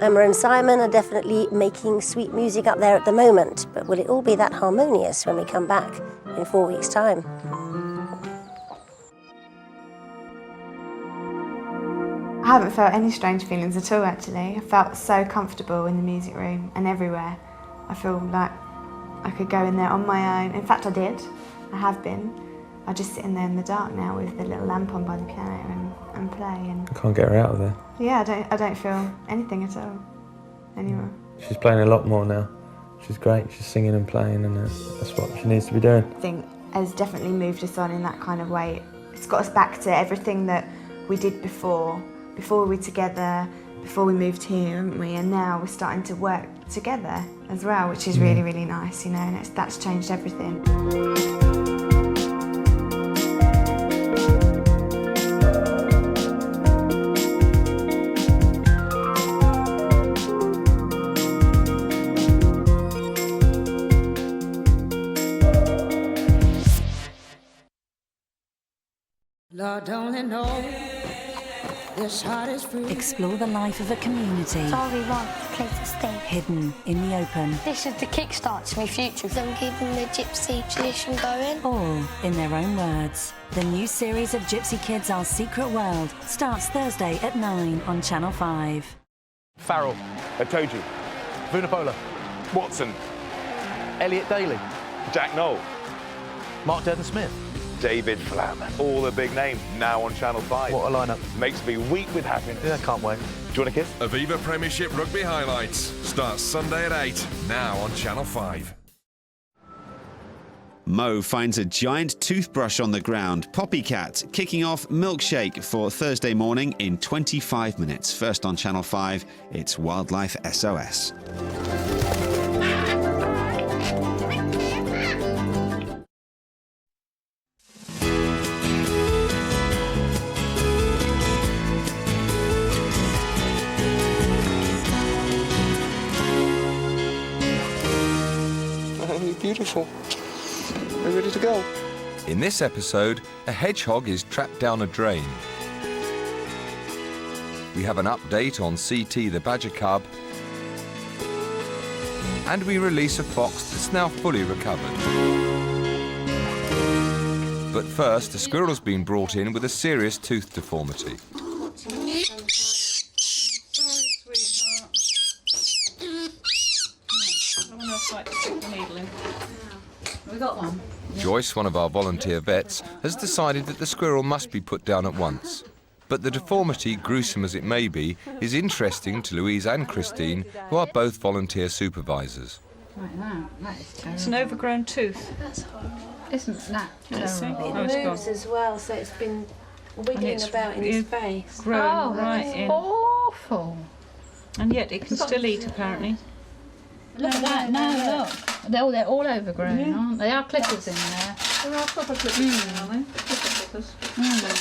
Emma and Simon are definitely making sweet music up there at the moment, but will it all be that harmonious when we come back in 4 weeks' time? I haven't felt any strange feelings at all, actually. I felt so comfortable in the music room and everywhere. I feel like I could go in there on my own. In fact, I did. I have been. I just sit in there in the dark now with the little lamp on by the piano and play. And I can't get her out of there. yeah, I don't feel anything at all anymore. She's playing a lot more now. She's great. She's singing and playing, and that's what she needs to be doing. I think has definitely moved us on in that kind of way. It's got us back to everything that we did before we were together, before we moved here, haven't we? And now we're starting to work together as well, which is really, really nice, you know, and that's changed everything. Lord only knows this heart is free. Explore the life of a community. That's all we want, a place to stay. Hidden in the open. This is the kickstart to my future. I'm keeping the gypsy tradition going. All in their own words. The new series of Gypsy Kids Our Secret World starts Thursday at 9 on Channel 5. Farrell. Itoju. Vunipola. Watson. Elliot Daly. Jack Knoll. Mark Durden-Smith. David Flam. All the big names now on Channel 5. What a lineup. Makes me weep with happiness. Yeah, can't wait. Do you want a kiss? Aviva Premiership Rugby Highlights starts Sunday at 8, now on Channel 5. Mo finds a giant toothbrush on the ground. Poppycat kicking off Milkshake for Thursday morning in 25 minutes. First on Channel 5, it's Wildlife SOS. Beautiful. We're ready to go. In this episode, a hedgehog is trapped down a drain. We have an update on CT the badger cub, and we release a fox that's now fully recovered. But first, a squirrel's been brought in with a serious tooth deformity. We got one. Joyce, one of our volunteer vets, has decided that the squirrel must be put down at once. But the deformity, gruesome as it may be, is interesting to Louise and Christine, who are both volunteer supervisors. Like that is terrible. It's an overgrown tooth. That's horrible. Isn't that terrible? It moves as well, so it's been wiggling about in his face. Grown right in. Awful. And yet it can still eat, apparently. Look at that, no, look. They're all overgrown, aren't they? There are clippers in there. There are proper clippers, aren't they? Proper clippers.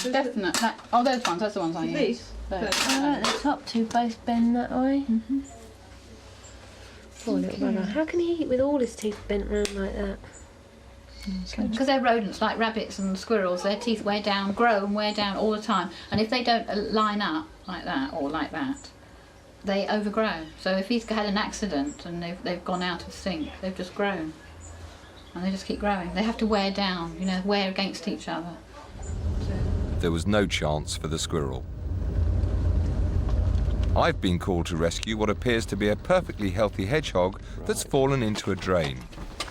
Definitely. Oh, those ones, that's the ones I use. These? The top two both bend that way. Poor little brother. How can he eat with all his teeth bent round like that? Because they're rodents like rabbits and squirrels. Their teeth wear down, grow and wear down all the time. And if they don't line up like that or like that, they overgrow. So if he's had an accident and they've gone out of sync, they've just grown. And they just keep growing. They have to wear down, you know, wear against each other. There was no chance for the squirrel. I've been called to rescue what appears to be a perfectly healthy hedgehog that's fallen into a drain.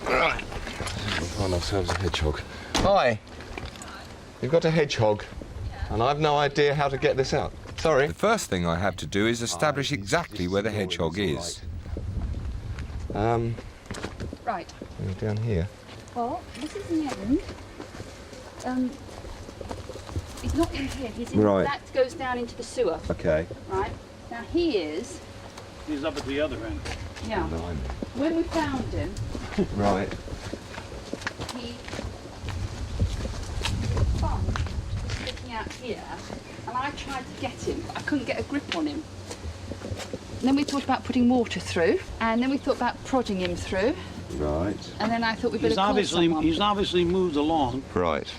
Right. We'll find ourselves a hedgehog. Hi. You've got a hedgehog, and I've no idea how to get this out. Sorry. The first thing I have to do is establish exactly where the hedgehog is. Right. Down here. Well, this is the end. He's not in here. He's in Right. that goes down into the sewer. Okay. Right. Now he's up at the other end. Yeah. When we found him, Right. he thumb sticking out here, and I tried to get him, but I couldn't get a grip on him. And then we thought about putting water through, and then we thought about prodding him through. Right. And then I thought we'd better He's call obviously someone. he's obviously moved along. Right.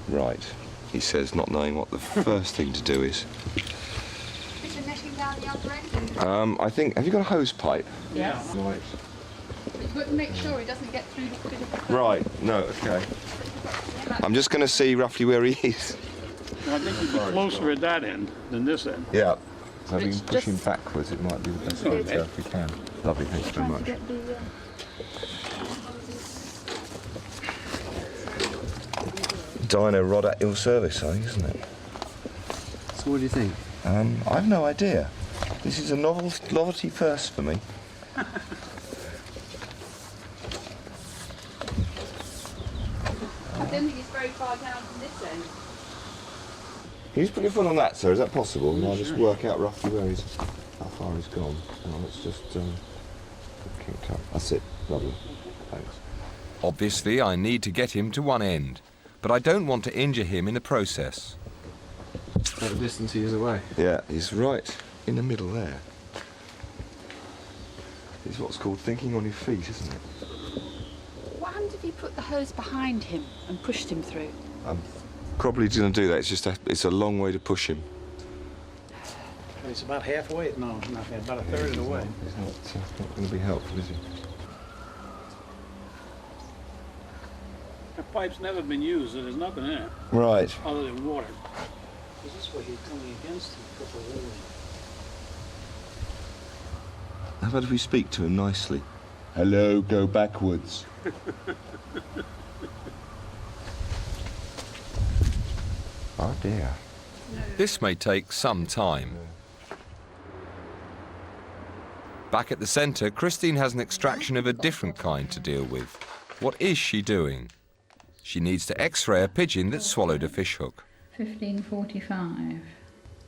Right. He says, not knowing what the first thing to do is. It's a netting down the other end? I think, have you got a hose pipe? Yes. Right. But make sure he doesn't get through the bit of the Right, no, okay. I'm just going to see roughly where he is. I think he'd be closer at that end than this end. Yeah. So if we It's can push him just- backwards, it might be the best way to go if we can. Lovely, thanks very much. Dyno rod at your service, I think, isn't it? So what do you think? I've no idea. This is a novelty first for me. I don't think it's very far down from this end. Can you just put your foot on that, sir? Is that possible? And I'll just work out roughly where how far he's gone. Hang on, let's just kicked up. That's it. Lovely. Thanks. Obviously, I need to get him to one end, but I don't want to injure him in the process. What the distance he is away? Yeah, he's right in the middle there. It's what's called thinking on your feet, isn't it? What happened if you put the hose behind him and pushed him through? I'm probably going to do that. It's just it's a long way to push him. It's about halfway. No, not half, about a third of the way. It's not going to be helpful, is he? The pipe's never been used, so there's nothing in it. Right. Other than water. Is this way he's coming against him? A couple of rivers. How about if we speak to him nicely? Hello, go backwards. Oh dear. This may take some time. Back at the centre, Christine has an extraction of a different kind to deal with. What is she doing? She needs to X-ray a pigeon that swallowed a fishhook. 1545.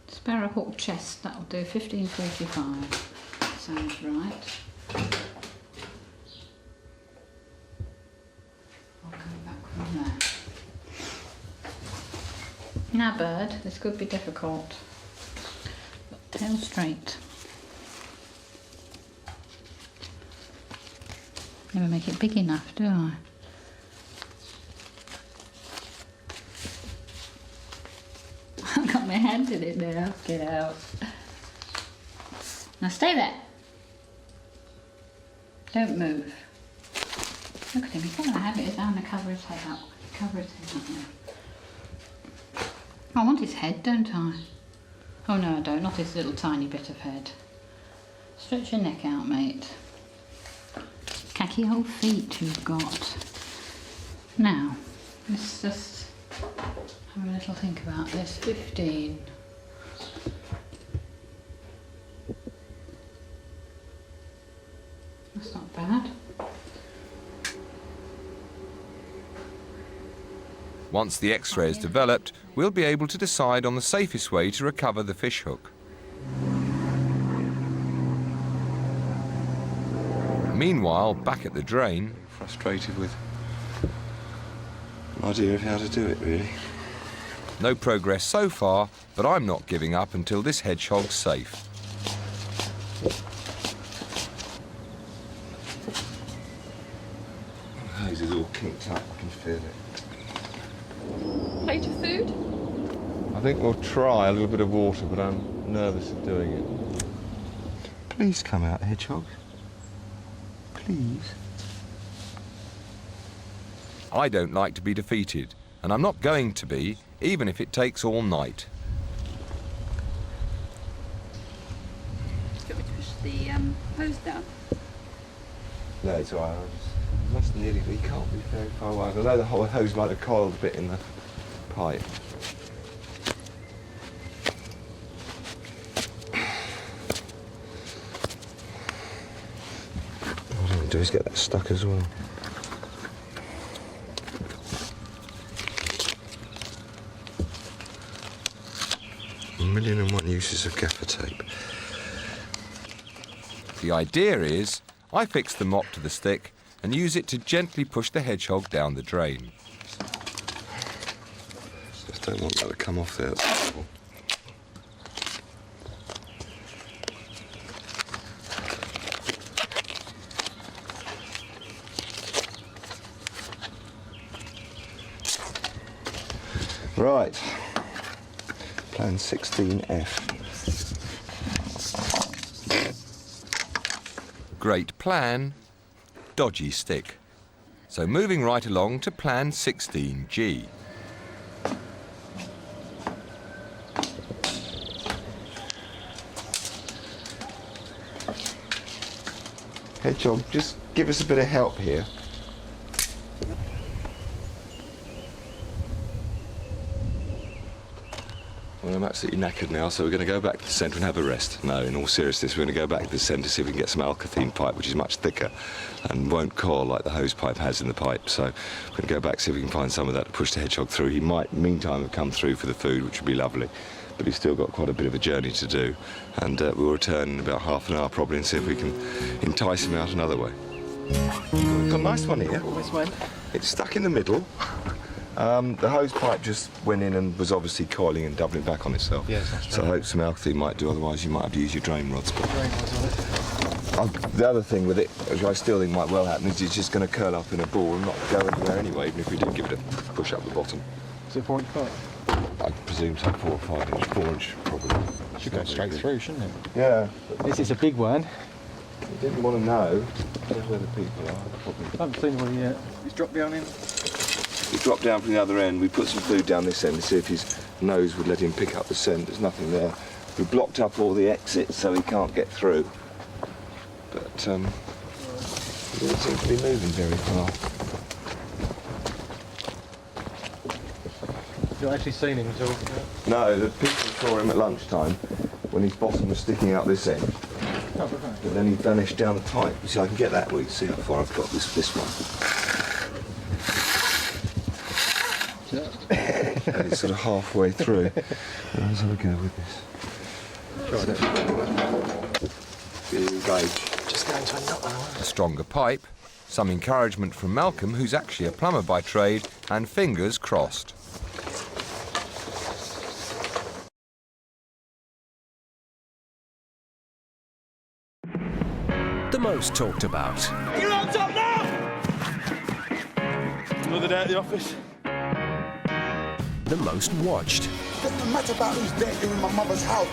Sparrowhawk chest, that'll do. 1545. Sounds right. I'll go back from there. Now, bird, this could be difficult. But tail straight. Never make it big enough, do I? I've got my hand in it now. Get out. Now stay there. Don't move. Look at him, he's got to have it. I'm going to cover his head up. Cover his head up now. I want his head, don't I? Oh no, I don't. Not his little tiny bit of head. Stretch your neck out, mate. Khaki old feet you've got. Now, let's just have a little think about this. 15. That's not bad. Once the X-ray is developed, we'll be able to decide on the safest way to recover the fishhook. Meanwhile, back at the drain... Frustrated with an idea of how to do it, really. No progress so far, but I'm not giving up until this hedgehog's safe. The hose is all kinked up, I can feel it. Plate of food? I think we'll try a little bit of water, but I'm nervous of doing it. Please come out, hedgehog. Please. I don't like to be defeated, and I'm not going to be, even if it takes all night. Do you want me to push the hose down? No, it's all right. I must nearly be. He can't be very far away. I know the whole hose might have coiled a bit in the pipe. What I want to do is get that stuck as well. A million and one uses of gaffer tape. The idea is, I fix the mop to the stick and use it to gently push the hedgehog down the drain. Just don't want that to come off there. Right. Plan 16F. Great plan, dodgy stick. So moving right along to plan 16G. Hedgehog, just give us a bit of help here. Well, I'm absolutely knackered now, so we're going to go back to the centre and have a rest. No, in all seriousness, we're going to go back to the centre, see if we can get some alkathene pipe, which is much thicker and won't coil like the hose pipe has in the pipe. So we're going to go back, see if we can find some of that to push the hedgehog through. He might, meantime, have come through for the food, which would be lovely. But he's still got quite a bit of a journey to do. And we'll return in about half an hour, probably, and see if we can entice him out another way. We've got a nice one here. This one? It's stuck in the middle. The hose pipe just went in and was obviously coiling and doubling back on itself. Yes, that's so I hope some alkathene might do, otherwise you might have to use your drain rods. The other thing with it, which I still think might well happen, is it's just going to curl up in a ball and not go anywhere anyway, even if we do give it a push up the bottom. Is it 4.5? I presume so, 4 or 5 inch, 4 inch probably. Should go straight through, shouldn't it? Yeah. This is a big one. You didn't want to know where the people are. Probably. I haven't seen one yet. He's dropped down in. He dropped down from the other end. We put some food down this end to see if his nose would let him pick up the scent. There's nothing there. We blocked up all the exits so he can't get through. But he doesn't seem to be moving very far. You've not actually seen him at all? No, the people saw him at lunchtime when his bottom was sticking out this end. Oh, right. But then he vanished down the pipe. You see, I can get that way. See how far I've got this one. And it's sort of halfway through. Let's have a go with this. Engage. Just going to a knot. A stronger pipe, some encouragement from Malcolm, who's actually a plumber by trade, and fingers crossed. The most talked about. You're on top now! Another day at the office. The most watched. Doesn't matter about who's dead, you're in my mother's house.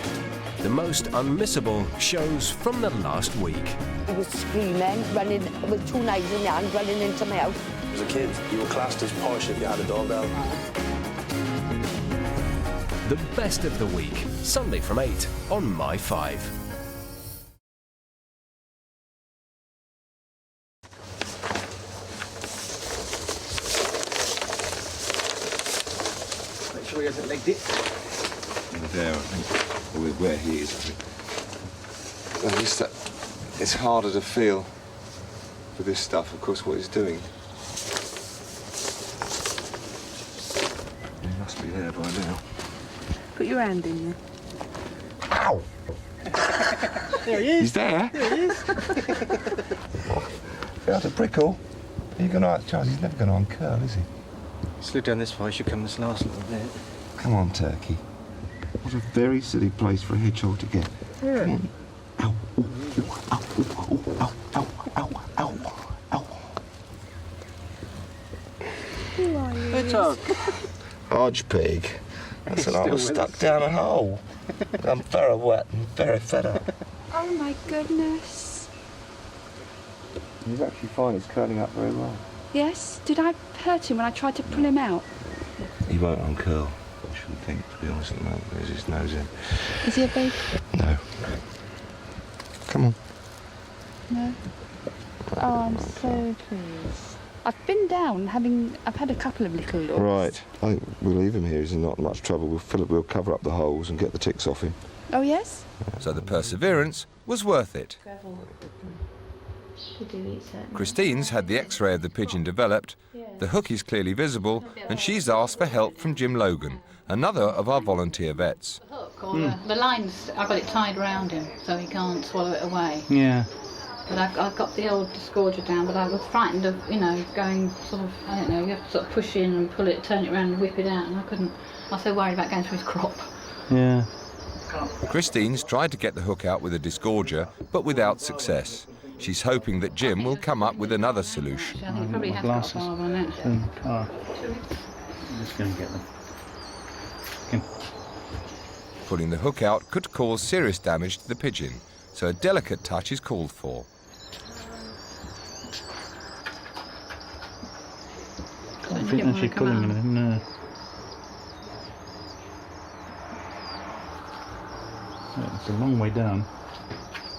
The most unmissable shows from the last week. He was screaming, running with 2 knives in hand, running into my house. As a kid, you were classed as posh if you had a doorbell. The best of the week, Sunday from 8 on My 5. Make sure he hasn't legged it. There, I think. Or where he is, I think. At least it's harder to feel for this stuff, of course, what he's doing. He must be there by now. Put your hand in there. Ow! There he is. He's there. There he is. Felt a prickle. You're gonna, Charles, he's never going to uncurl, is he? Slid down this way, should come this last little bit. Come on, Turkey. What a very silly place for a hedgehog to get. Yeah. Come on. Ow, ooh, ooh, ow, ooh, ooh, ow, ow, ow, ow, ow. Who are you? Hedgehog. Hodge pig. That's an I was stuck down a hole. I'm very wet and very fed up. Oh my goodness. He's actually fine. He's curling up very well. Yes? Did I hurt him when I tried to pull him out? He won't uncurl. I shouldn't think, to be honest, at the moment. There's his nose in. Is he a baby? No. Come on. No. Oh, I'm so pleased. I've been down I've had a couple of little looks. Right. I think we'll leave him here. He's in not much trouble. We'll cover up the holes and get the ticks off him. Oh, yes? So the perseverance was worth it. Christine's had the X-ray of the pigeon developed, the hook is clearly visible, and she's asked for help from Jim Logan, another of our volunteer vets. The hook or the lines, I've got it tied around him so he can't swallow it away. Yeah. But I've got the old disgorger down, but I was frightened of, going sort of, I don't know, you have to sort of push in and pull it, turn it around and whip it out, and I was so worried about going through his crop. Yeah. Christine's tried to get the hook out with a disgorger, but without success. She's hoping that Jim will come up with another solution. I think he probably has got a barb on it. I'm just going to get them. Pulling the hook out could cause serious damage to the pigeon, so a delicate touch is called for. think didn't that's want your to come calling out. him, no. Yeah, it's a long way down.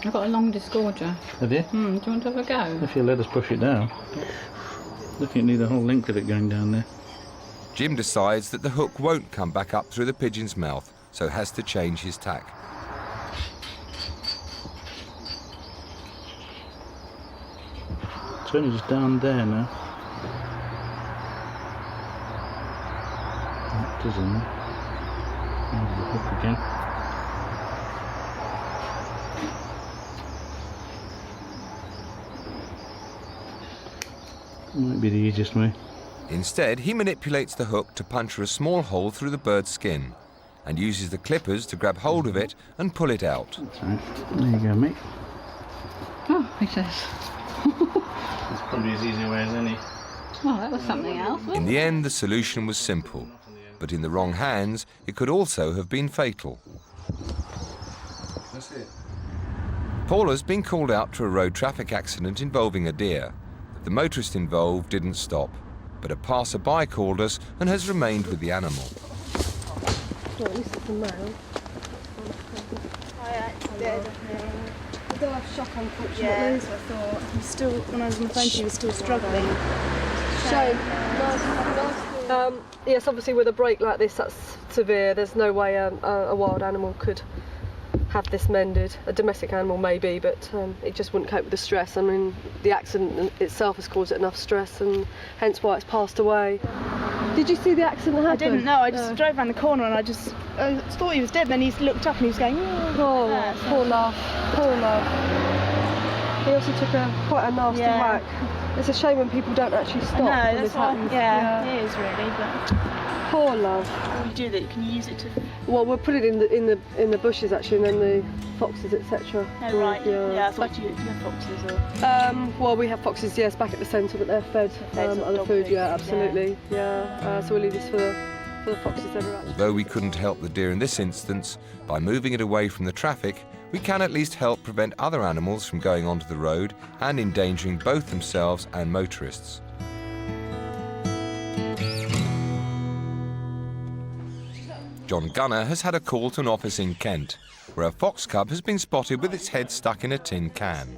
I've got a long disgorger. Have you? Do you want to have a go? If you let us push it down. Look, you need the whole length of it going down there. Jim decides that the hook won't come back up through the pigeon's mouth, so has to change his tack. It's only just down there now. That doesn't. There's the hook again. Might be the easiest way. Instead, he manipulates the hook to puncture a small hole through the bird's skin and uses the clippers to grab hold of it and pull it out. Right. There you go, mate. Oh, it is. It's probably as easy a way as any. Oh, that was something else. In the end, the solution was simple, but in the wrong hands, it could also have been fatal. That's it. Paula's been called out to a road traffic accident involving a deer. The motorist involved didn't stop, but a passerby called us and has remained with the animal. Well, at least it's a male. I got a shock, unfortunately. Yeah, that's what I thought. He was still, when I was on the phone, he was still struggling. Shame. Yes, obviously with a break like this, that's severe. There's no way a wild animal could have this mended. A domestic animal maybe, but it just wouldn't cope with the stress. I mean, the accident itself has caused it enough stress, and hence why it's passed away. Did you see the accident happen? I didn't know. I just drove around the corner and I thought he was dead. Then he looked up and he was going, oh, poor love, poor love. He also took quite a nasty whack. It's a shame when people don't actually stop when this happens. Yeah, it is really, but... Poor love. What do you do that? Can you use it to... Well, we'll put it in the bushes actually, and then the foxes, etc. Oh, right. Yeah, I thought you have foxes or... well, we have foxes, yes, back at the centre, but they're fed other food, yeah, absolutely. Yeah, so we'll leave this for the foxes that are out. Although we couldn't help the deer in this instance, by moving it away from the traffic, we can at least help prevent other animals from going onto the road and endangering both themselves and motorists. John Gunner has had a call to an office in Kent, where a fox cub has been spotted with its head stuck in a tin can.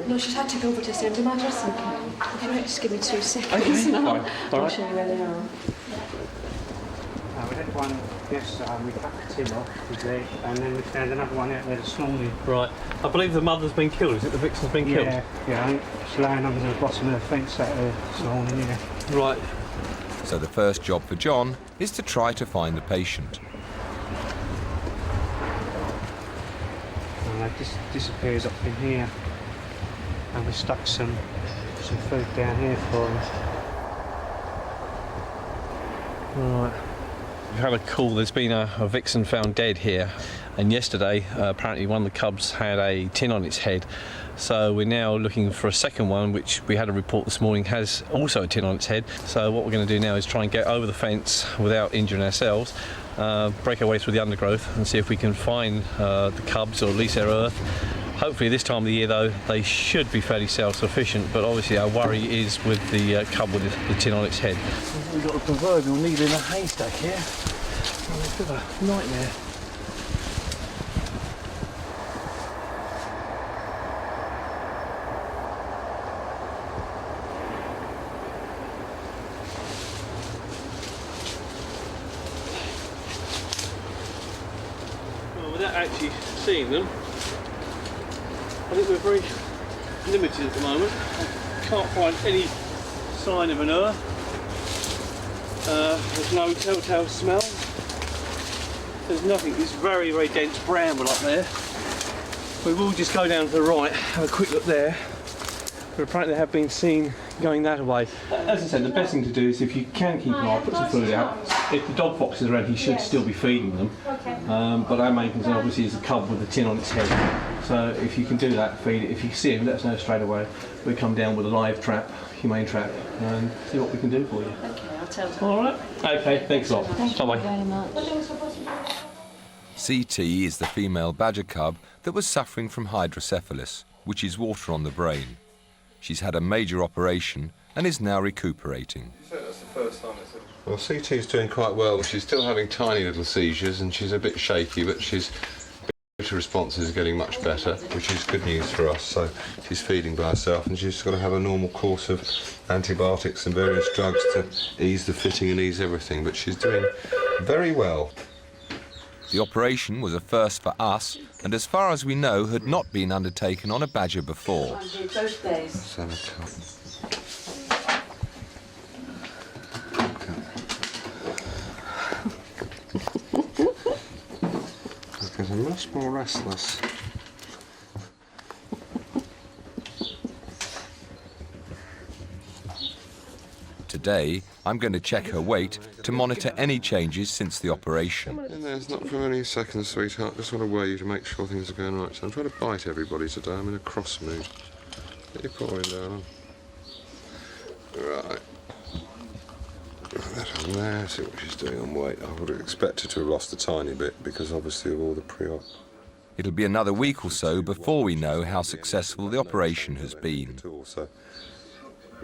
No, she's had to go over to send them my dressing can. If you might just give me 2 seconds, Okay, and fine. I'll show you where they are. We had one yesterday and we cut the tin off today, and then we found another one out there this morning. Right. I believe the mother's been killed. Is it the vixen's been killed? Yeah, I think she's laying under the bottom of the fence out there this morning, yeah. Right. So the first job for John is to try to find the patient. And it just disappears up in here. And we stuck some food down here for him. Right. We've had a call. There's been a vixen found dead here, and yesterday apparently one of the cubs had a tin on its head. So we're now looking for a second one, which we had a report this morning has also a tin on its head. So what we're going to do now is try and get over the fence without injuring ourselves, break our way through the undergrowth and see if we can find the cubs, or at least their earth. Hopefully this time of the year though they should be fairly self-sufficient, but obviously our worry is with the cub with the tin on its head. We've got a proverbial needle in a haystack here. It's a bit of a nightmare. Well, without actually seeing them, I think we're very limited at the moment. I can't find any sign of an earth. There's no telltale smell. There's nothing. It's very, very dense bramble up there. We will just go down to the right, have a quick look there. But apparently they have been seen going that way. As I said, the best thing to do is, if you can keep an eye, put some food out. If the dog fox is around, he should still be feeding them. But our main concern obviously is the cub with the tin on its head. So if you can do that, feed it. If you see him, let us know straight away. We come down with a live trap, humane trap, and see what we can do for you. Okay, I'll tell them. All right. Okay, thanks a lot. Thank you very much. CT is the female badger cub that was suffering from hydrocephalus, which is water on the brain. She's had a major operation and is now recuperating. That's the first time it's... Well, CT's doing quite well. She's still having tiny little seizures and she's a bit shaky, but she's responses are getting much better, which is good news for us. So she's feeding by herself and she's got to have a normal course of antibiotics and various drugs to ease the fitting and ease everything, but she's doing very well. The operation was a first for us, and as far as we know, had not been undertaken on a badger before. Both days. It's getting much more restless. Today, I'm going to check her weight to monitor any changes since the operation. It's not for many seconds, sweetheart. Just want to weigh you to make sure things are going right. So I'm trying to bite everybody today. I'm in a cross mood. Get your paw in, darling. Right. That on there, see what she's doing on weight. I would have expected to have lost a tiny bit because obviously of all the pre-op. It'll be another week or so before we know how successful the operation has been. Also,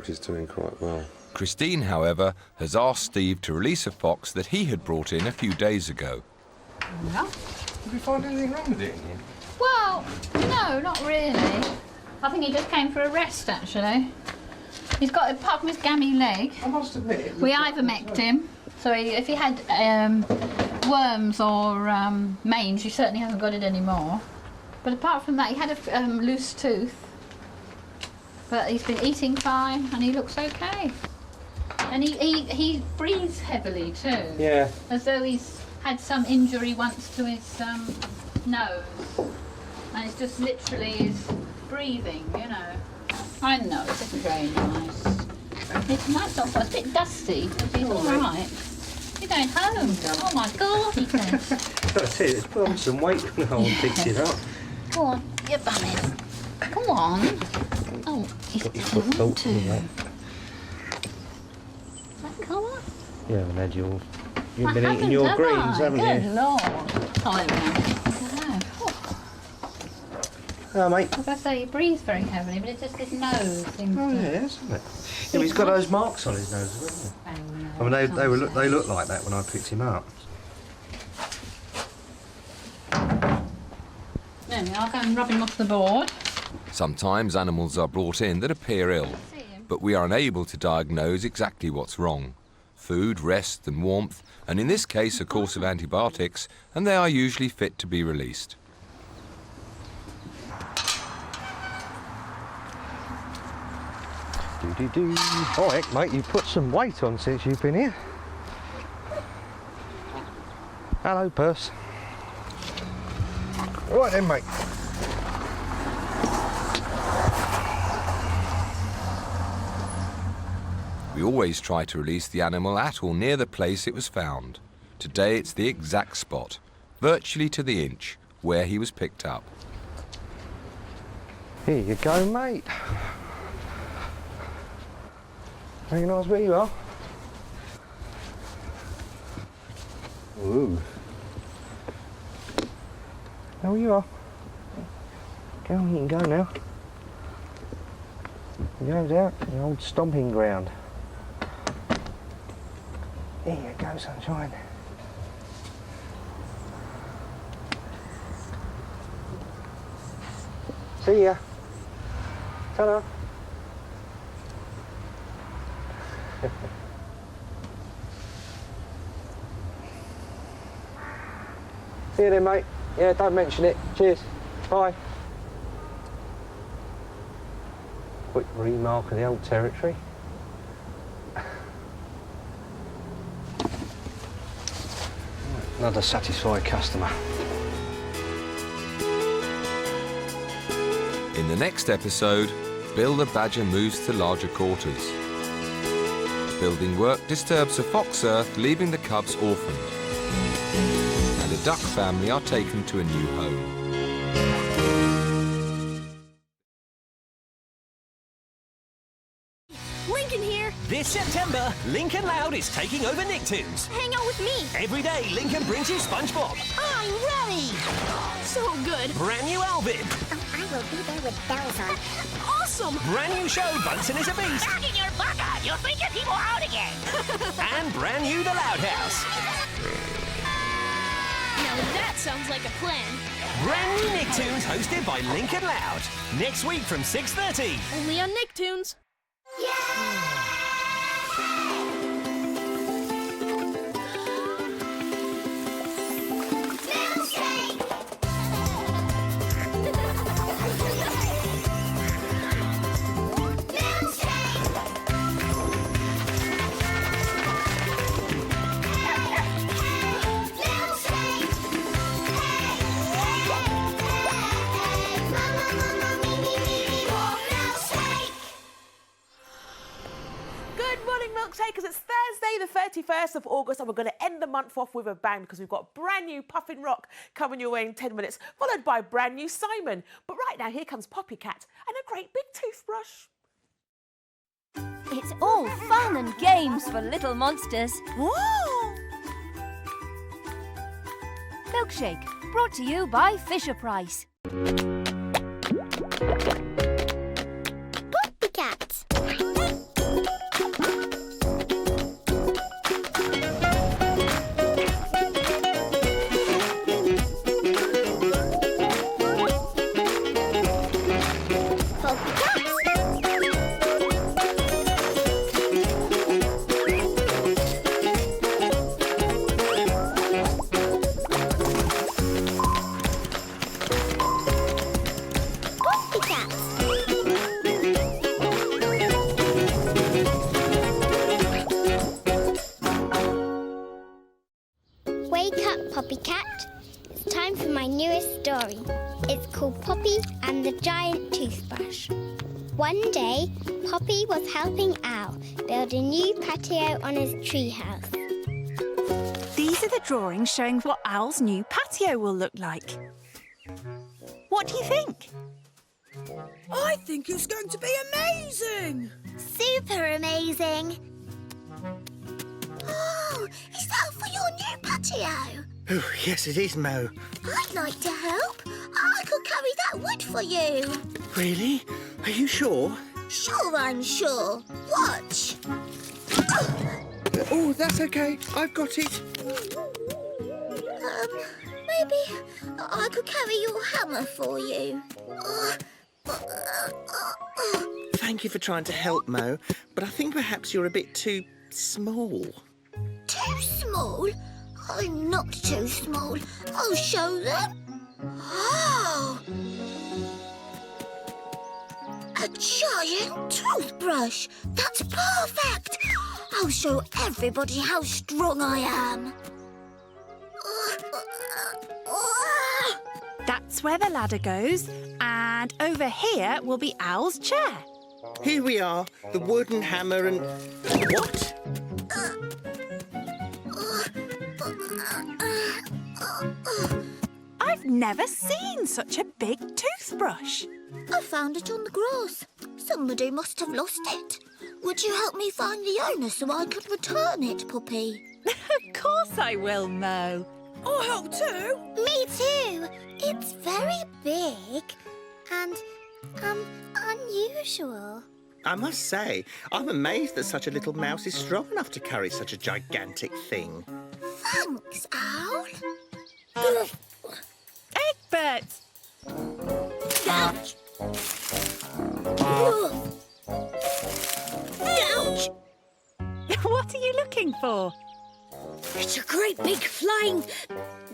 she's doing quite well. Christine, however, has asked Steve to release a fox that he had brought in a few days ago. No. Did we find anything wrong with it? Well, no, not really. I think he just came for a rest, actually. He's got, apart from his gammy leg, I must admit, we ivermected him. So if he had worms or mange, he certainly hasn't got it anymore. But apart from that, he had a loose tooth. But he's been eating fine and he looks okay. And he breathes heavily too. Yeah. As though he's had some injury once to his nose. And it's just literally his breathing, you know. I know, it's just very nice. It's nice off, it's a bit dusty, but he's all right. You're going home. Oh my God, he says. That's it, it's put on some weight when no one picks it up. Go on, your bum in. Go on. Oh, he's want to. Is that colour? You haven't had your... You've been eating your greens, haven't you? Good Lord. Oh, there we go. Hello, mate. As I say, he breathes very heavily, but it's just his nose seems to... yeah, isn't it? Yeah, but he's got those marks on his nose, hasn't he? I mean, they look like that when I picked him up. There we are, I'll go and rub him off the board. Sometimes animals are brought in that appear ill, but we are unable to diagnose exactly what's wrong. Food, rest and warmth, and in this case a course of antibiotics, and they are usually fit to be released. Do-do-do. Oh, heck, mate, you've put some weight on since you've been here. Hello, Perce. Right then, mate. We always try to release the animal at or near the place it was found. Today it's the exact spot, virtually to the inch, where he was picked up. Here you go, mate. Recognise where you are? Ooh. There you are. Go on, you can go now. You go down to the old stomping ground. There you go, sunshine. See ya. Ta-da. See you then, mate. Yeah, don't mention it. Cheers. Bye. Quick remark of the old territory. Another satisfied customer. In the next episode, Bill the Badger moves to larger quarters. Building work disturbs a fox earth, leaving the cubs orphaned. And a duck family are taken to a new home. Lincoln here. This September, Lincoln Loud is taking over Nicktoons. Hang out with me. Every day, Lincoln brings you SpongeBob. I'm ready. So good. Brand new Alvin. I will be there with bells on. Awesome. Brand new show, Bunsen is a Beast. Back in your bunker. You'll think your people out again. And brand new The Loud House. Now that sounds like a plan. Brand new Nicktoons hosted by Lincoln Loud. Next week from 6:30. Only on Nicktoons. Good morning, Milkshakers. It's Thursday, the 31st of August, and we're going to end the month off with a bang because we've got brand new Puffin Rock coming your way in 10 minutes, followed by brand new Simon. But right now, here comes Poppycat and a great big toothbrush. It's all fun and games for little monsters. Whoa! Milkshake, brought to you by Fisher-Price. Poppycat. Wake up, Poppycat. It's time for my newest story. It's called Poppy and the Giant Toothbrush. One day, Poppy was helping Owl build a new patio on his treehouse. These are the drawings showing what Owl's new patio will look like. What do you think? I think it's going to be amazing! Super amazing! Oh, is that for your new patio? Oh, yes, it is, Mo. I'd like to help. I could carry that wood for you. Really? Are you sure? Sure, I'm sure. Watch. Oh, that's okay. I've got it. Maybe I could carry your hammer for you. Thank you for trying to help, Mo, but I think perhaps you're a bit too small. Too small? I'm not too small. I'll show them. Oh! A giant toothbrush. That's perfect. I'll show everybody how strong I am. That's where the ladder goes, and over here will be Owl's chair. Here we are, the wooden hammer and... What? I've never seen such a big toothbrush. I found it on the grass. Somebody must have lost it. Would you help me find the owner so I could return it, Poppy? Of course I will, Mo. I'll help too. Me too. It's very big and, unusual. I must say, I'm amazed that such a little mouse is strong enough to carry such a gigantic thing. Thanks, Owl. Egbert! Ouch! Ouch! What are you looking for? It's a great big flying...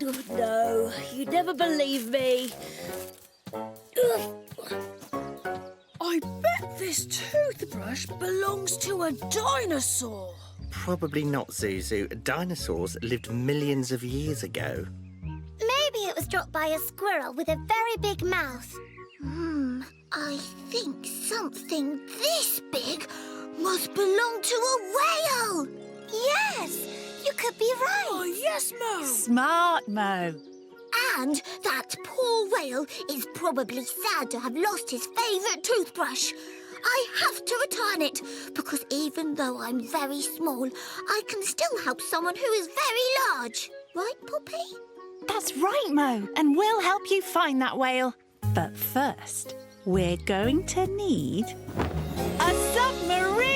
Oh, no, you'd never believe me. I bet this toothbrush belongs to a dinosaur. Probably not, Zuzu. Dinosaurs lived millions of years ago. Maybe it was dropped by a squirrel with a very big mouth. I think something this big must belong to a whale. Yes, you could be right. Oh, yes, Mo. Smart, Mo. And that poor whale is probably sad to have lost his favourite toothbrush. I have to return it, because even though I'm very small, I can still help someone who is very large. Right, Poppy? That's right, Mo, and we'll help you find that whale. But first, we're going to need a submarine!